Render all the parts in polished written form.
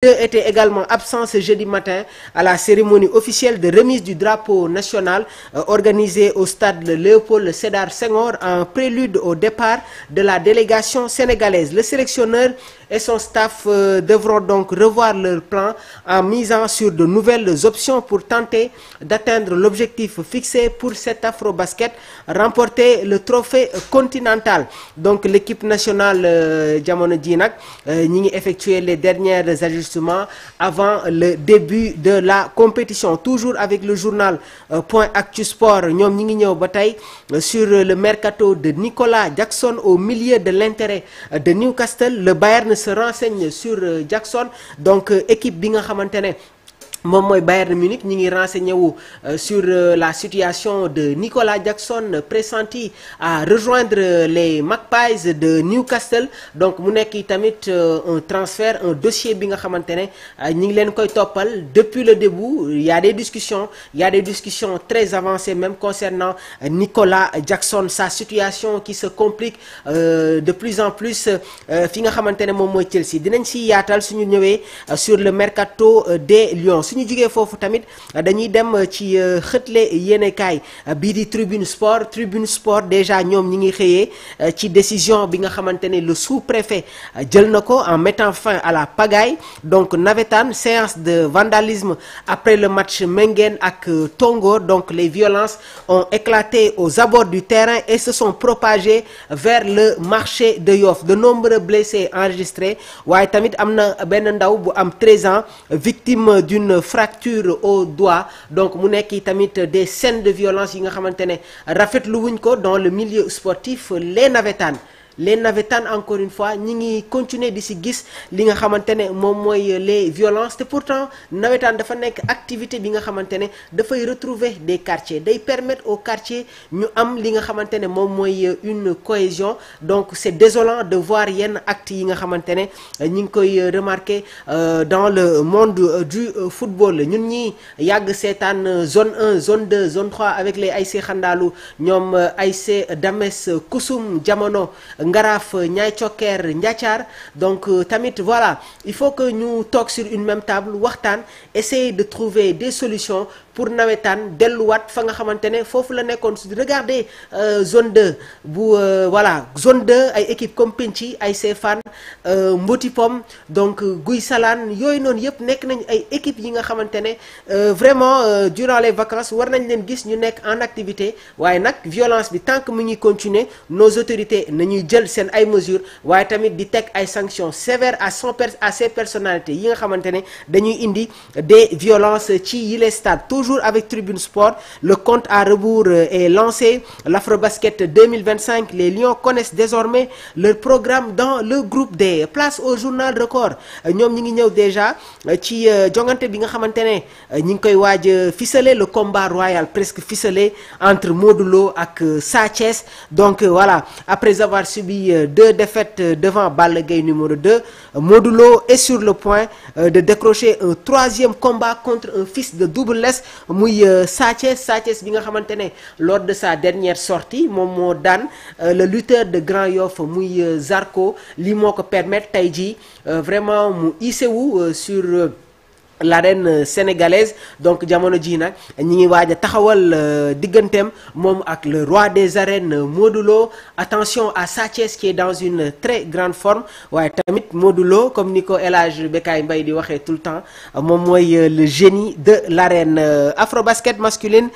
était également absent ce jeudi matin à la cérémonie officielle de remise du drapeau national organisée au stade Léopold Sédar Senghor en prélude au départ de la délégation sénégalaise. Le sélectionneur et son staff devront donc revoir leur plan en misant sur de nouvelles options pour tenter d'atteindre l'objectif fixé pour cet Afrobasket, remporter le trophée continental. Donc l'équipe nationale jamono ji nag ñi ngi effectuer les derniers ajustements avant le début de la compétition. Toujours avec le journal Point Actu Sport, ñoom ñi ngi ñëw ba tey sur le mercato de Nicolas Jackson au milieu de l'intérêt de Newcastle. Le Bayern se renseigne sur Jackson, donc équipe bi nga xamante ne moom mooy Bayern Munich ñi ngi renseigné wu sur la situation de Nicolas Jackson, pressenti à rejoindre les Magpies de Newcastle. Donc mu nekk tamit un transfert, un dossier bi nga xamante ne ñi ngi leen koy toppal depuis le début. Il y a des discussions très avancées même concernant Nicolas Jackson, sa situation qui se complique de plus en plus fi nga xamante ne moom mooy Chelsea. Dinañ si yaatal suñu ñëwee sur le mercato des Lions. suñu jugee foofu tamit dañuy dem ci xëtle yéenekaay bii di Tribune Sport déjà ñoom ñi ngi xëyee ci décision bi nga xamante ne le sous-préfet jël na ko en mettant fin à la pagaille. Donc navétane, séance de vandalisme après le match Mengen ak Tongo. Donc les violences ont éclaté aux abords du terrain et se sont propagées vers le marché de Yoff. De nombreux blessés enregistrés, waaye tamit am na benn ndaw bu am 13 ans victime d'une fracture au doigt. Donc mu nekk tamit des scènes de violence yi nga xamante ne rafetlu wuñ ko dans le milieu sportif. Les navétanes encore une fois ñi ngi continuer di si gis li nga xamante ne moom mooy les violences. te pourtant navétane dafa nekk activité bi nga xamante ne dafay retrouver des quartiers, day permettre aux quartiers ñu am li nga xamante ne moom mooy une cohésion. Donc c'est désolant de voir yenn actes yi nga xamante ne ñi ngi koy remarquer dans le monde du football. ñun ñi yàgg seetaan zone 1 zone 2 zone 3 avec les ASC Xandaalu, ñoom ASC Dames Kusum Jamono, Ngaraaf, Ñaay Cokkeer, Njaacaar. Donc tamit voilà, il faut que ñu toog sur une même table waxtaan, essayer de trouver des solutions pour nawetaan delluwaat fa nga xamante ne foofu la nekkoon. Regardez zone 2 bu voilà zone 2 ay équipe comme Penci, ay Sefane, Mboti Pom, donc Guy Salane, yooyu noonu yëpp nekk nañ ay équipe yi nga xamante ne vraiment durant les vacances war nañ leen gis ñu nekk en activité. Waaye nag violence bi tant que mu ngi continuer, nos autorités nañuy jël seen ay mesures, waaye tamit di teg ay sanctions sévères à ces personnalités yi nga xamante ne dañuy indi des violences ci yile stade. Toujours avec Tribune Sport, le compte à rebours est lancé. L'Afrobasket 2025, les Lions connaissent désormais leur programme dans le groupe D. Place au journal Record, ñoom ñi ngi ñëw déjà ci jongante bi nga xamante ne ñi ngi koy waaj ficeler, le combat royal presque ficelé entre Modou Lo ak Sa Thiès. Donc voilà, après avoir subi 2 défaites devant Balla Gaye numéro 2, Modou Lo est sur le point de décrocher un 3e combat contre un fils de Double Less muy Sa Thiès bi nga xamante ne lors de sa dernière sortie moom moo daan le lutteur de Grand Yoff muy Zarko. li moo ko permettre tey jii vraiment mu hissé wu sur l'arène sénégalaise. Donc jamono ji nag ñi ngi waaj a taxawal digganteem moom ak le roi des arènes Modou Lo. Attention à Sa Thiès qui est dans une très grande forme, waaye tamit Modou Lo comme ni ko El Hadj Bekay Mbaye di waxee tout le temps moom mooy le génie de l'arène. Afrobasket masculine,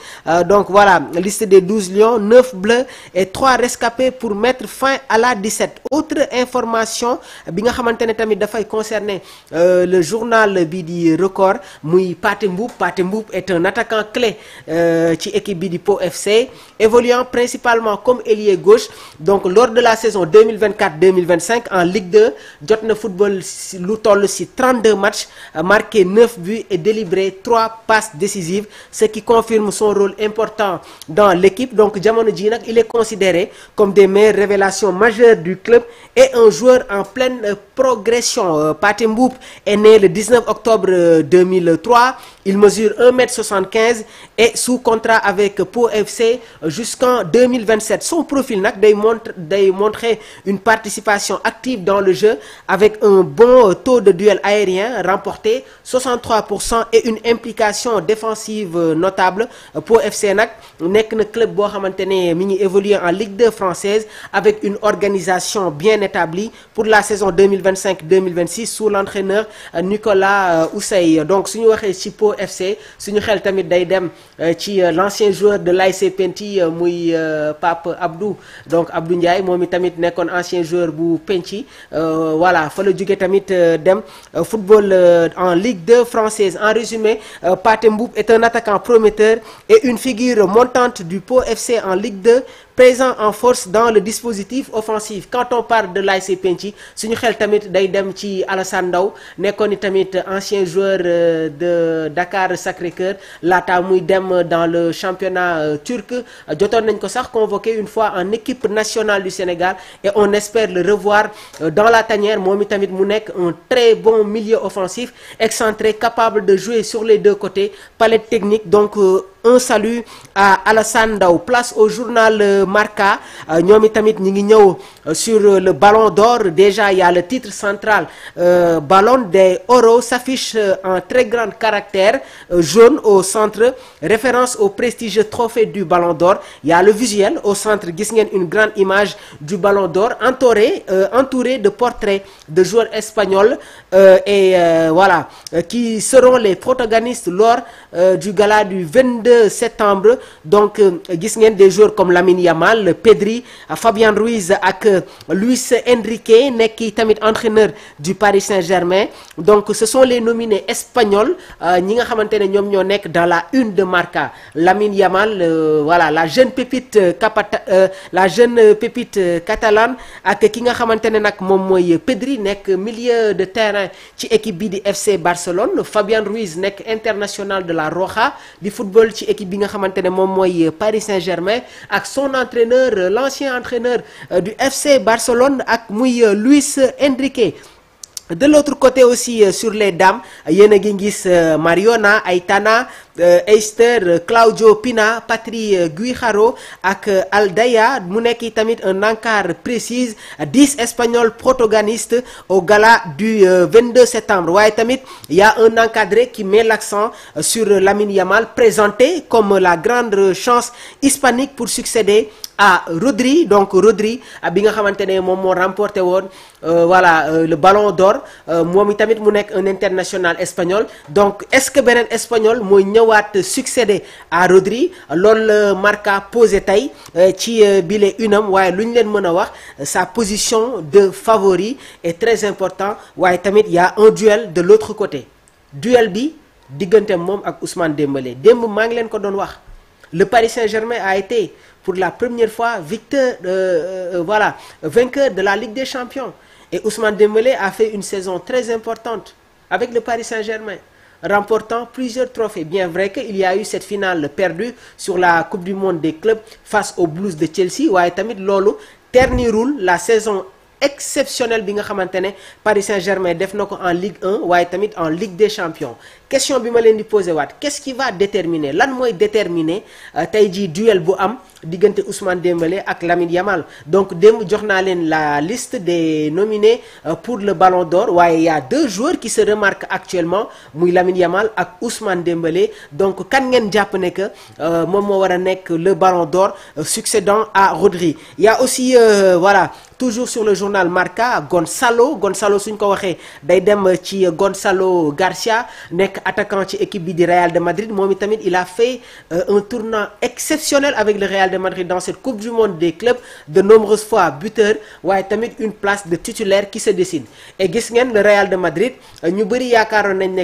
donc voilà, liste des 12 lions, 9 bleus et 3 rescapés pour mettre fin à la 17. Autre information bi nga xamante ne tamit dafay concerner le journal bi di Record muy Pathé Mboup est un attaquant clé ci équipe bi di Pau FC, évoluant principalement comme ailier gauche. Donc lors de la saison 2024-2025 en Ligue 2 jot na football lu toll ci 32 matchs, marqué 9 buts et délivré 3 passes décisives, ce qui confirme son rôle important dans l'équipe. Donc jamono ji nag il est considéré comme des meilleures révélations majeures du club et un joueur en pleine progression. Pathé Mboup est né le 19 octobre 2003. Il mesure 1,75 m et sous contrat avec Pau FC jusqu'en 2027. Son profil nag day montrer une participation active dans le jeu avec un bon taux de duel aérien remporté 63% et une implication défensive notable. Pau FC nag nekk na club boo xamante ne mi ngi évoluer en Ligue 2 française avec une organisation bien établie pour la saison 2025-2026 sous l'entraîneur Nicolas Oussey. Donc suñu waxee ci Pau FC suñu xel tamit day dem ci l'ancien joueur de l'ASC Penty muy Pape Abdou, donc Abdou Ndiaye moom i tamit nekkoon ancien joueur bu Penty. Voilà, fa la jóge tamit dem football en Ligue 2 française. En résumé, Pathé Mboup est un attaquant prometteur et une figure montante du Pau FC en Ligue 2, présent en force dans le dispositif offensif. Quand on parle de l'ASC Penty suñu xel tamit day dem ci Alassane Ndao, nekkoon ni tamit ancien joueur de Dakar Sacré-Cœur laata muy dem dans le championnat turc. Jotoon nañ ko sax convoqué une fois en équipe nationale du Sénégal et on espère le revoir dans la tanière. Moom i tamit mu nekk un très bon milieu offensif, excentré, capable de jouer sur les deux côtés, palette technique. Donc un salut à Alassane Ndao. Place au journal Marca. ñoom i tamit ñi ngi ñëw sur le Ballon d'Or. Déjà il y a le titre central, Ballon d'Oro s'affiche en très grand caractère jaune au centre, référence au prestigieux trophée du Ballon d'Or. Il y a le visuel au centre, gis ngeen une grande image du Ballon d'Or entouré de portraits de joueurs espagnols et voilà qui seront les protagonistes lors du gala du 22 septembre. Donc gis ngeen des joueurs comme Lamine Yamal, Pedri, Fabian Ruiz ak Luis Enrique nekk tamit entraîneur du Paris Saint-Germain. Donc ce sont les nominés espagnols ñi nga xamante ne ñoom ñoo nekk dans la une de Marca. Lamine Yamal, voilà la jeune pépite catalane ak ki nga xamante ne nag moom mooy Pedri nekk milieu de terrain ci équipe bi di FC Barcelone. Fabian Ruiz nekk international de la Roja di football ci équipe bi nga xamante ne moom mooy Paris Saint-Germain ak son entraîneur, l'ancien entraîneur du FC Barcelone ak muy Luis Enrique. De l'autre côté aussi sur les dames yéen a ngi gis Mariona, Aitana, Esther, Claudio Pina, Patri Guijaro ak Aldaya. Mu nekk tamit un encart précise 10 Espagnols protagonistes au gala du 22 septembre. Waaye tamit il y a un encadré qui met l'accent sur Lamine Yamal, présenté comme la grande chance hispanique pour succéder à Rodri. Donc Rodri bi nga xamante ne moom moo remporté woon le Ballon d'Or, moom i tamit mu nekk un international espagnol. Donc est-ce que beneen espagnol mooy ñëwaat succéder à Rodri? Loolu la Marca posé tey ci bile unam. waaye lu ñu leen mën a wax, sa position de favori est très important. waaye tamit y a un duel de l'autre côté. Duel bi diggante moom ak Ousmane Dembélé. démb maa ngi leen ko doon wax, le Paris Saint-Germain a été pour la première fois vainqueur de la Ligue des Champions. Et Ousmane Dembélé a fait une saison très importante avec le Paris Saint-Germain, remportant plusieurs trophées. Bien vrai qu'il y a eu cette finale perdue sur la Coupe du Monde des clubs face aux Blues de Chelsea. waaye tamit loolu ternirul la saison exceptionnelle bi nga xamante ne Paris Saint-Germain def na ko en Ligue 1 waaye tamit en Ligue des Champions. Question bi ma leen di posé waat, qu'est-ce qui va déterminer, lan mooy déterminer tey jii duel bu am diggante Ousmane Dembélé ak Lamine Yamal? Donc démb jox naa leen la liste des nominés pour le Ballon d'Or. waaye il y a deux joueurs qui se remarquent actuellement, muy Lamine Yamal ak Ousmane Dembélé. Donc kan ngeen jàpp ne que moom moo war a nekk le Ballon d'Or succédant à Rodri? Il y a aussi toujours sur le journal Marca, Gonzalo suñ ko waxee day dem ci Gonzalo Garcia, nekk attaquant ci équipe bi di Real de Madrid. moom i tamit il a fait un tournant exceptionnel avec le Real de Madrid dans cette Coupe du Monde des clubs, de nombreuses fois buteur, waaye tamit une place de titulaire qui se dessine. Et gis ngeen le Real de Madrid ñu bëri yaakaaroon nañ ne